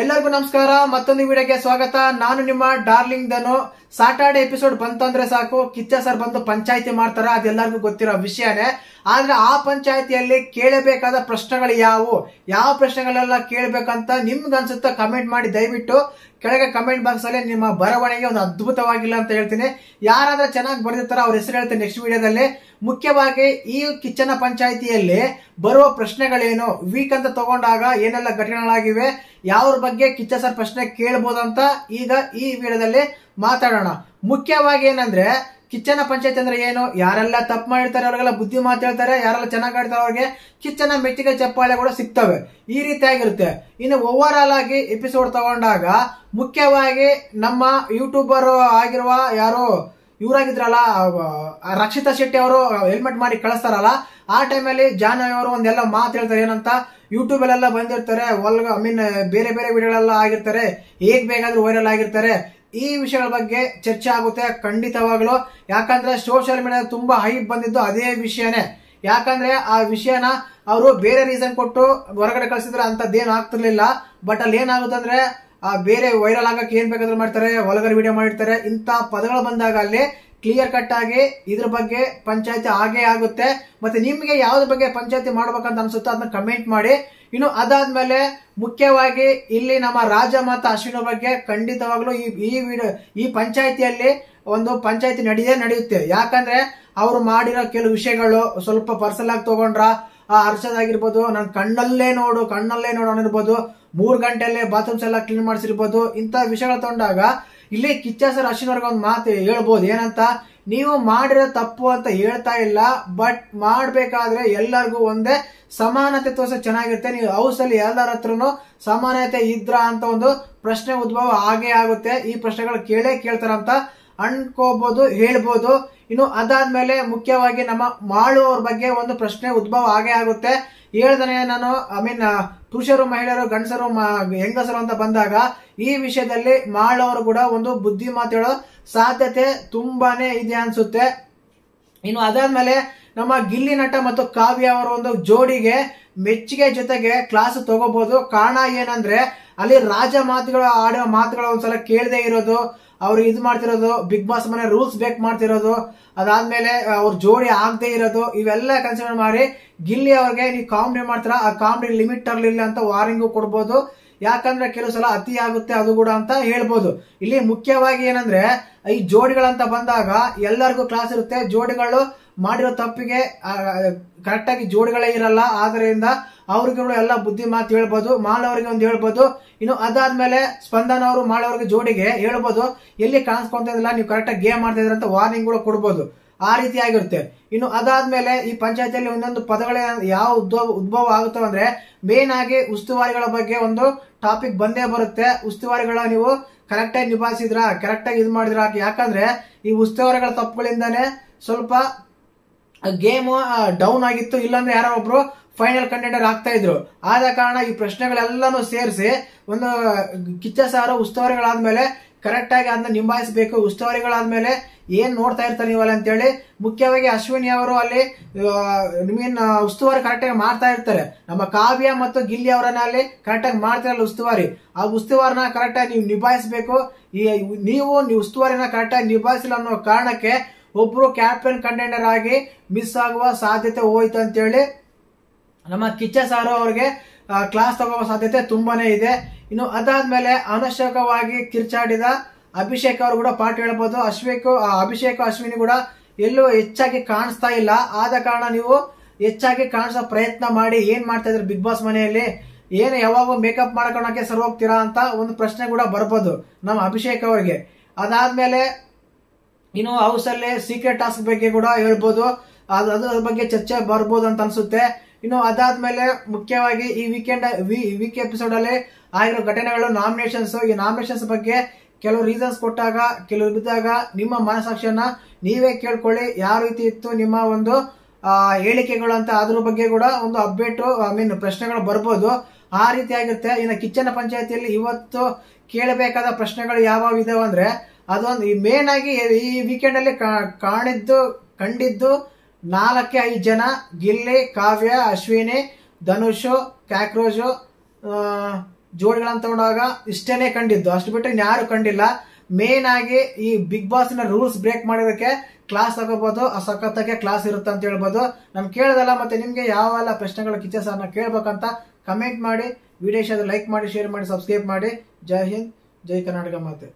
ಎಲ್ಲರಿಗೂ ನಮಸ್ಕಾರ. ಮತ್ತೊಂದು ವಿಡಿಯೋಗೆ ಸ್ವಾಗತ. ನಾನು ನಿಮ್ಮ ಡಾರ್ಲಿಂಗ್ ಧನು. ಸಾಟರ್ಡೆ ಎಪಿಸೋಡ್ ಬಂತಂದ್ರೆ ಸಾಕು, ಕಿಚ್ಚ ಸರ್ ಬಂದು ಪಂಚಾಯಿತಿ ಮಾಡ್ತಾರ. ಅದೆಲ್ಲರಿಗೂ ಗೊತ್ತಿರೋ ವಿಷಯನೇ. ಆದ್ರೆ ಆ ಪಂಚಾಯಿತಿಯಲ್ಲಿ ಕೇಳಬೇಕಾದ ಪ್ರಶ್ನೆಗಳು ಯಾವ ಪ್ರಶ್ನೆಗಳೆಲ್ಲ ಕೇಳಬೇಕಂತ ನಿಮ್ಗೆ ಅನ್ಸುತ್ತಾ ಕಮೆಂಟ್ ಮಾಡಿ. ದಯವಿಟ್ಟು ಕೆಳಗೆ ಕಮೆಂಟ್ ಬಾಕ್ಸ್ ಅಲ್ಲಿ ನಿಮ್ಮ ಬರವಣಿಗೆ ಒಂದು ಅದ್ಭುತವಾಗಿಲ್ಲ ಅಂತ ಹೇಳ್ತೀನಿ. ಯಾರಾದ್ರೂ ಚೆನ್ನಾಗಿ ಬರೆದಿರ್ತಾರ ಅವ್ರ ಹೆಸರು ಹೇಳ್ತೀನಿ ನೆಕ್ಸ್ಟ್ ವಿಡಿಯೋದಲ್ಲಿ. ಮುಖ್ಯವಾಗಿ ಈ ಕಿಚ್ಚನ ಪಂಚಾಯಿತಿಯಲ್ಲಿ ಬರುವ ಪ್ರಶ್ನೆಗಳೇನು, ವೀಕ್ ಅಂತ ತಗೊಂಡಾಗ ಏನೆಲ್ಲ ಘಟನೆಗಳಾಗಿವೆ, ಯಾವ್ರ ಬಗ್ಗೆ ಕಿಚ್ಚ ಸರ್ ಪ್ರಶ್ನೆ ಕೇಳಬಹುದಂತ ಈಗ ಈ ವಿಡಿಯೋದಲ್ಲಿ ಮಾತಾಡೋಣ. ಮುಖ್ಯವಾಗಿ ಏನಂದ್ರೆ ಕಿಚ್ಚನ ಪಂಚಾಯತ್ ಅಂದ್ರೆ ಏನು, ಯಾರೆಲ್ಲ ತಪ್ಪು ಮಾಡಿರ್ತಾರೆ ಅವ್ರಿಗೆಲ್ಲ ಬುದ್ಧಿ ಮಾತು ಹೇಳ್ತಾರೆ, ಯಾರೆಲ್ಲ ಚೆನ್ನಾಗಿ ಆಡ್ತಾರೆ ಅವ್ರಿಗೆ ಕಿಚ್ಚನ ಮೆಚ್ಚುಗೆ ಚಪ್ಪಾಳೆ ಕೂಡ ಸಿಗ್ತವೆ. ಈ ರೀತಿಯಾಗಿರುತ್ತೆ. ಇನ್ನು ಓವರ್ ಆಲ್ ಆಗಿ ಎಪಿಸೋಡ್ ತಗೊಂಡಾಗ ಮುಖ್ಯವಾಗಿ ನಮ್ಮ ಯೂಟ್ಯೂಬರ್ ಆಗಿರುವ ಯಾರು ಇವರಾಗಿದ್ರಲ್ಲ, ರಕ್ಷಿತಾ ಶೆಟ್ಟಿ ಅವರು ಹೆಲ್ಮೆಟ್ ಮಾಡಿ ಕಳಿಸ್ತಾರಲ್ಲ, ಆ ಟೈಮಲ್ಲಿ ಜಾಹ್ನವಿ ಅವರು ಒಂದೆಲ್ಲ ಮಾತು ಹೇಳ್ತಾರೆ. ಏನಂತ, ಯೂಟ್ಯೂಬ್ ಅಲ್ಲೆಲ್ಲ ಬಂದಿರ್ತಾರೆ, ಬೇರೆ ಬೇರೆ ವಿಡಿಯೋಗಳೆಲ್ಲ ಆಗಿರ್ತಾರೆ, ಹೇಗ್ ಬೇಕಾದ್ರೂ ವೈರಲ್ ಆಗಿರ್ತಾರೆ. ಈ ವಿಷಯಗಳ ಬಗ್ಗೆ ಚರ್ಚೆ ಆಗುತ್ತೆ ಖಂಡಿತವಾಗ್ಲು. ಯಾಕಂದ್ರೆ ಸೋಷಿಯಲ್ ಮೀಡಿಯಾ ತುಂಬಾ ಹೈಪ್ ಬಂದಿದ್ದು ಅದೇ ವಿಷಯನೇ. ಯಾಕಂದ್ರೆ ಆ ವಿಷಯನ ಅವರು ಬೇರೆ ರೀಸನ್ ಕೊಟ್ಟು ಹೊರಗಡೆ ಕಳಿಸಿದ್ರೆ ಅಂತದ್ದೇನು ಆಗ್ತಿರ್ಲಿಲ್ಲ. ಬಟ್ ಅಲ್ಲಿ ಏನಾಗುತ್ತಂದ್ರೆ ಬೇರೆ ವೈರಲ್ ಆಗಕ್ಕೆ ಏನ್ ಬೇಕಾದ್ರೂ ಮಾಡ್ತಾರೆ, ಒಳಗಡೆ ವಿಡಿಯೋ ಮಾಡಿರ್ತಾರೆ. ಇಂತ ಪದಗಳು ಬಂದಾಗ ಅಲ್ಲಿ ಕ್ಲಿಯರ್ ಕಟ್ ಆಗಿ ಇದ್ರ ಬಗ್ಗೆ ಪಂಚಾಯತಿ ಆಗೇ ಆಗುತ್ತೆ. ಮತ್ತೆ ನಿಮ್ಗೆ ಯಾವ್ದ್ರ ಬಗ್ಗೆ ಪಂಚಾಯತಿ ಮಾಡ್ಬೇಕಂತ ಅನ್ಸುತ್ತೋ ಅದನ್ನ ಕಮೆಂಟ್ ಮಾಡಿ. ಇನ್ನು ಅದಾದ್ಮೇಲೆ ಮುಖ್ಯವಾಗಿ ಇಲ್ಲಿ ನಮ್ಮ ರಾಜ ಮತ್ತು ಅಶ್ವಿನ ಬಗ್ಗೆ ಖಂಡಿತವಾಗ್ಲೂ ಈ ಪಂಚಾಯತಿಯಲ್ಲಿ ಒಂದು ಪಂಚಾಯತಿ ನಡೆಯುತ್ತೆ. ಯಾಕಂದ್ರೆ ಅವ್ರು ಮಾಡಿರೋ ಕೆಲವು ವಿಷಯಗಳು ಸ್ವಲ್ಪ ಪರ್ಸನಲ್ ಆಗಿ ತಗೊಂಡ್ರ, ಆ ಹರ್ಷದ್ ಆಗಿರ್ಬೋದು, ನನ್ ಕಣ್ಣಲ್ಲೇ ನೋಡು ಅನ್ನಿರ್ಬೋದು, 3 ಗಂಟೆಯಲ್ಲೇ ಬಾತ್ರೂಮ್ಸ್ ಎಲ್ಲ ಕ್ಲೀನ್ ಮಾಡಿಸಿರ್ಬೋದು. ಇಂತ ವಿಷಯಗಳು ತಗೊಂಡಾಗ ಇಲ್ಲಿ ಕಿಚ್ಚ ಸರ್ ಅಶ್ವಿನವ್ರಿಗೆ ಒಂದು ಮಾತು ಹೇಳ್ಬೋದು. ಏನಂತ, ನೀವು ಮಾಡಿರೋ ತಪ್ಪು ಅಂತ ಹೇಳ್ತಾ ಇಲ್ಲ, ಬಟ್ ಮಾಡ್ಬೇಕಾದ್ರೆ ಎಲ್ಲರಿಗೂ ಒಂದೇ ಸಮಾನತೆ ತೋರ್ಸ ಚೆನ್ನಾಗಿರುತ್ತೆ. ನೀವು ಹೌಸ್ ಅಲ್ಲಿ ಎಲ್ಲರ ಹತ್ರನು ಸಮಾನತೆ ಇದ್ರ ಅಂತ ಒಂದು ಪ್ರಶ್ನೆ ಉದ್ಭವ ಆಗೇ ಆಗುತ್ತೆ. ಈ ಪ್ರಶ್ನೆಗಳು ಕೇಳ್ತಾರಂತ ಅನ್ಕೋಬಹುದು, ಹೇಳ್ಬೋದು. ಇನ್ನು ಅದಾದ್ಮೇಲೆ ಮುಖ್ಯವಾಗಿ ನಮ್ಮ ಮಾಳು ಅವ್ರ ಬಗ್ಗೆ ಒಂದು ಪ್ರಶ್ನೆ ಉದ್ಭವ ಆಗೇ ಆಗುತ್ತೆ. ಹೇಳ್ದಾನೆ ನಾನು ಪುರುಷರು, ಮಹಿಳೆಯರು, ಗಂಡಸರು, ಹೆಂಗಸರು ಅಂತ ಬಂದಾಗ ಈ ವಿಷಯದಲ್ಲಿ ಮಾಳು ಅವರು ಕೂಡ ಒಂದು ಬುದ್ಧಿ ಮಾತು ಹೇಳೋ ಸಾಧ್ಯತೆ ತುಂಬಾನೇ ಇದೆ ಅನ್ಸುತ್ತೆ. ಇನ್ನು ಅದಾದ್ಮೇಲೆ ನಮ್ಮ ಗಿಲ್ಲಿ ನಟ ಮತ್ತು ಕಾವ್ಯ ಅವರ ಒಂದು ಜೋಡಿಗೆ ಮೆಚ್ಚುಗೆ ಜೊತೆಗೆ ಕ್ಲಾಸ್ ತಗೋಬಹುದು. ಕಾರಣ ಏನಂದ್ರೆ ಅಲ್ಲಿ ರಾಜ ಮಾತುಗಳು ಆಡೋ ಮಾತುಗಳು ಒಂದ್ಸಲ ಕೇಳದೆ ಇರೋದು, ಅವ್ರು ಇದು ಮಾಡ್ತಿರೋದು, ಬಿಗ್ ಬಾಸ್ ಮನೆ ರೂಲ್ಸ್ ಬ್ರೇಕ್ ಮಾಡ್ತಿರೋದು, ಅದಾದ್ಮೇಲೆ ಅವ್ರ ಜೋಡಿ ಆಗದೆ ಇರೋದು, ಇವೆಲ್ಲ ಕನ್ಸಿಡರ್ ಮಾಡಿ ಗಿಲ್ಲಿ ಅವ್ರಿಗೆ ನೀವು ಕಾಮಿಡಿ ಮಾಡ್ತಾರ, ಆ ಕಾಮಿಡಿ ಲಿಮಿಟ್ ತರಲಿಲ್ಲ ಅಂತ ವಾರ್ನಿಂಗು ಕೊಡ್ಬೋದು. ಯಾಕಂದ್ರೆ ಕೆಲವು ಸಲ ಅತಿ ಆಗುತ್ತೆ ಅದು ಕೂಡ ಅಂತ ಹೇಳ್ಬೋದು. ಇಲ್ಲಿ ಮುಖ್ಯವಾಗಿ ಏನಂದ್ರೆ ಈ ಜೋಡಿಗಳಂತ ಬಂದಾಗ ಎಲ್ಲರಿಗೂ ಕ್ಲಾಸ್ ಇರುತ್ತೆ. ಜೋಡಿಗಳು ಮಾಡಿರೋ ತಪ್ಪಿಗೆ ಕರೆಕ್ಟ್ ಆಗಿ ಜೋಡಿಗಳೇ ಇರಲ್ಲ. ಆದ್ರಿಂದ ಅವ್ರಿಗೆ ಎಲ್ಲ ಬುದ್ಧಿ ಮಾತು ಹೇಳ್ಬೋದು. ಮಾಲ್ ಅವರಿಗೆ ಒಂದು ಹೇಳ್ಬೋದು. ಇನ್ನು ಅದಾದ್ಮೇಲೆ ಸ್ಪಂದನ ಅವರು ಮಾಳವ್ರಿಗೆ ಜೋಡಿಗೆ ಹೇಳ್ಬೋದು, ಎಲ್ಲಿ ಕಾಣಿಸ್ಕೊಂತಿಲ್ಲ, ನೀವು ಕರೆಕ್ಟ್ ಆಗಿ ಗೇಮ್ ಮಾಡ್ತಾ ಇದ್ರ ಅಂತ ವಾರ್ನಿಂಗ್ ಕೂಡ ಕೊಡ್ಬೋದು. ಆ ರೀತಿ ಆಗಿರುತ್ತೆ. ಇನ್ನು ಅದಾದ್ಮೇಲೆ ಈ ಪಂಚಾಯತಿಯಲ್ಲಿ ಒಂದೊಂದು ಪದಗಳೇ ಯಾವ ಉದ್ಭವ ಆಗುತ್ತವೆ ಅಂದ್ರೆ ಮೇನ್ ಆಗಿ ಉಸ್ತುವಾರಿಗಳ ಬಗ್ಗೆ ಒಂದು ಟಾಪಿಕ್ ಬಂದೇ ಬರುತ್ತೆ. ಉಸ್ತುವಾರಿಗಳ ನೀವು ಕರೆಕ್ಟ್ ಆಗಿ ನಿಭಾಯಿಸಿದ್ರ, ಕರೆಕ್ಟ್ ಆಗಿ ಇದು ಮಾಡಿದ್ರ. ಯಾಕಂದ್ರೆ ಈ ಉಸ್ತುವಾರಿಗಳ ತಪ್ಪುಗಳಿಂದಾನೇ ಸ್ವಲ್ಪ ಗೇಮ್ ಡೌನ್ ಆಗಿತ್ತು. ಇಲ್ಲಾಂದ್ರೆ ಯಾರೋ ಒಬ್ರು ಫೈನಲ್ ಕಂಟೆಂಡರ್ ಆಗ್ತಾ ಇದ್ರು. ಆದ ಕಾರಣ ಈ ಪ್ರಶ್ನೆಗಳೆಲ್ಲಾನು ಸೇರಿಸಿ ಒಂದು ಕಿಚ್ಚ ಸಾರು ಉಸ್ತುವಾರಿಗಳಾದ್ಮೇಲೆ ಕರೆಕ್ಟ್ ಆಗಿ ಅದನ್ನ ನಿಭಾಯಿಸಬೇಕು. ಉಸ್ತುವಾರಿಗಳಾದ್ಮೇಲೆ ಏನ್ ನೋಡ್ತಾ ಇರ್ತಾರೆ ನೀವಲ್ಲ ಅಂತೇಳಿ ಮುಖ್ಯವಾಗಿ ಅಶ್ವಿನಿ ಅವರು ಅಲ್ಲಿ ಉಸ್ತುವಾರಿ ಕರೆಕ್ಟ್ ಆಗಿ ಮಾಡ್ತಾ ಇರ್ತಾರೆ. ನಮ್ಮ ಕಾವ್ಯ ಮತ್ತು ಗಿಲ್ಲಿ ಅವರನ್ನ ಅಲ್ಲಿ ಕರೆಕ್ಟ್ ಆಗಿ ಮಾಡ್ತಿರಲ್ಲ ಉಸ್ತುವಾರಿ. ಆ ಉಸ್ತುವಾರಿನ ಕರೆಕ್ಟ್ ಆಗಿ ನೀವು ನಿಭಾಯಿಸಬೇಕು. ನೀವು ಉಸ್ತುವಾರಿನ ಕರೆಕ್ಟ್ ಆಗಿ ನಿಭಾಯಿಸಿಲ್ಲ ಅನ್ನೋ ಕಾರಣಕ್ಕೆ ಒಬ್ರು ಕ್ಯಾಪ್ಟನ್ ಕಂಟೆಂಡರ್ ಆಗಿ ಮಿಸ್ ಆಗುವ ಸಾಧ್ಯತೆ ಹೋಯ್ತು ಅಂತೇಳಿ ನಮ್ಮ ಕಿಚ್ಚ ಸಾರು ಅವ್ರಿಗೆ ಕ್ಲಾಸ್ ತಗೋ ಸಾಧ್ಯತೆ ತುಂಬಾನೇ ಇದೆ. ಇನ್ನು ಅದಾದ್ಮೇಲೆ ಅನವಶ್ಯಕವಾಗಿ ಕಿರ್ಚಾಡಿದ ಅಭಿಷೇಕ್ ಅವರು ಕೂಡ ಪಾಠ ಹೇಳ್ಬೋದು. ಅಭಿಷೇಕ್ ಅಶ್ವಿನಿ ಕೂಡ ಎಲ್ಲೂ ಹೆಚ್ಚಾಗಿ ಕಾಣಿಸ್ತಾ ಇಲ್ಲ. ಆದ ಕಾರಣ ನೀವು ಹೆಚ್ಚಾಗಿ ಕಾಣಿಸೋ ಪ್ರಯತ್ನ ಮಾಡಿ. ಏನ್ ಮಾಡ್ತಾ ಇದ್ರಿ ಬಿಗ್ ಬಾಸ್ ಮನೆಯಲ್ಲಿ, ಏನು ಯಾವಾಗ ಮೇಕಪ್ ಮಾಡ್ಕೊಳಕ್ಕೆ ಸರ್ ಹೋಗ್ತೀರಾ ಅಂತ ಒಂದು ಪ್ರಶ್ನೆ ಕೂಡ ಬರ್ಬೋದು ನಮ್ಮ ಅಭಿಷೇಕ್ ಅವರಿಗೆ. ಅದಾದ್ಮೇಲೆ ಇನ್ನು ಹೌಸ್ ಅಲ್ಲಿ ಸೀಕ್ರೆಟ್ ಟಾಸ್ಕ್ ಬಗ್ಗೆ ಕೂಡ ಹೇಳ್ಬೋದು. ಅದ್ರ ಬಗ್ಗೆ ಚರ್ಚೆ ಬರ್ಬೋದು ಅಂತ ಅನ್ಸುತ್ತೆ. ಇನ್ನು ಅದಾದ್ಮೇಲೆ ಮುಖ್ಯವಾಗಿ ಈ ವೀಕ್ ಎಪಿಸೋಡ್ ಅಲ್ಲಿ ಆಗಿರೋ ಘಟನೆಗಳು, ನಾಮಿನೇಷನ್ಸ್, ಈ ನಾಮಿನೇಷನ್ಸ್ ಬಗ್ಗೆ ಕೆಲವು ರೀಸನ್ಸ್ ಕೊಟ್ಟಾಗ, ಕೆಲವು ಬಿದ್ದಾಗ ನಿಮ್ಮ ಮನಸಾಕ್ಷಿಯನ್ನ ನೀವೇ ಕೇಳ್ಕೊಳ್ಳಿ. ಯಾವ ರೀತಿ ಇತ್ತು ನಿಮ್ಮ ಒಂದು ಹೇಳಿಕೆಗಳು ಅಂತ. ಅದ್ರ ಬಗ್ಗೆ ಕೂಡ ಒಂದು ಅಪ್ಡೇಟ್ ಪ್ರಶ್ನೆಗಳು ಬರ್ಬೋದು. ಆ ರೀತಿ ಆಗಿರುತ್ತೆ. ಇನ್ನು ಕಿಚ್ಚನ ಪಂಚಾಯತಿಯಲ್ಲಿ ಇವತ್ತು ಕೇಳಬೇಕಾದ ಪ್ರಶ್ನೆಗಳು ಯಾವ ಇದಾವೆ ಅಂದ್ರೆ ಅದೊಂದು ಮೇನ್ ಆಗಿ ಈ ವೀಕೆಂಡ್ ಅಲ್ಲಿ ಕಂಡಿದ್ದು 4-5 ಜನ. ಗಿಲ್ಲಿ, ಕಾವ್ಯ, ಅಶ್ವಿನಿ, ಧನುಷ್, ಕ್ಯಾಕ್ರೋಜ್, ಜೋಡಿಗಳನ್ನ ತಗೊಂಡಾಗ ಇಷ್ಟೇನೆ ಕಂಡಿದ್ದು, ಅಷ್ಟು ಬಿಟ್ಟರೆ ಯಾರು ಕಂಡಿಲ್ಲ. ಮೇನ್ ಆಗಿ ಈ ಬಿಗ್ ಬಾಸ್ ನ ರೂಲ್ಸ್ ಬ್ರೇಕ್ ಮಾಡಿರೋಕೆ ಕ್ಲಾಸ್ ತಗೋಬಹುದು, ಆ ಸಖತ್ತಾಗೆ ಕ್ಲಾಸ್ ಇರುತ್ತೆ ಅಂತ ಹೇಳ್ಬೋದು. ನಾನು ಕೇಳೋದಲ್ಲ. ಮತ್ತೆ ನಿಮ್ಗೆ ಯಾವೆಲ್ಲ ಪ್ರಶ್ನೆಗಳು ಕಿಚ್ಚ ಸರ್ನ ಕೇಳ್ಬೇಕಂತ ಕಮೆಂಟ್ ಮಾಡಿ, ವಿಡಿಯೋ ಇಷ್ಟ ಲೈಕ್ ಮಾಡಿ, ಶೇರ್ ಮಾಡಿ, ಸಬ್ಸ್ಕ್ರೈಬ್ ಮಾಡಿ. ಜೈ ಹಿಂದ್, ಜೈ ಕರ್ನಾಟಕ ಮಾತೆ.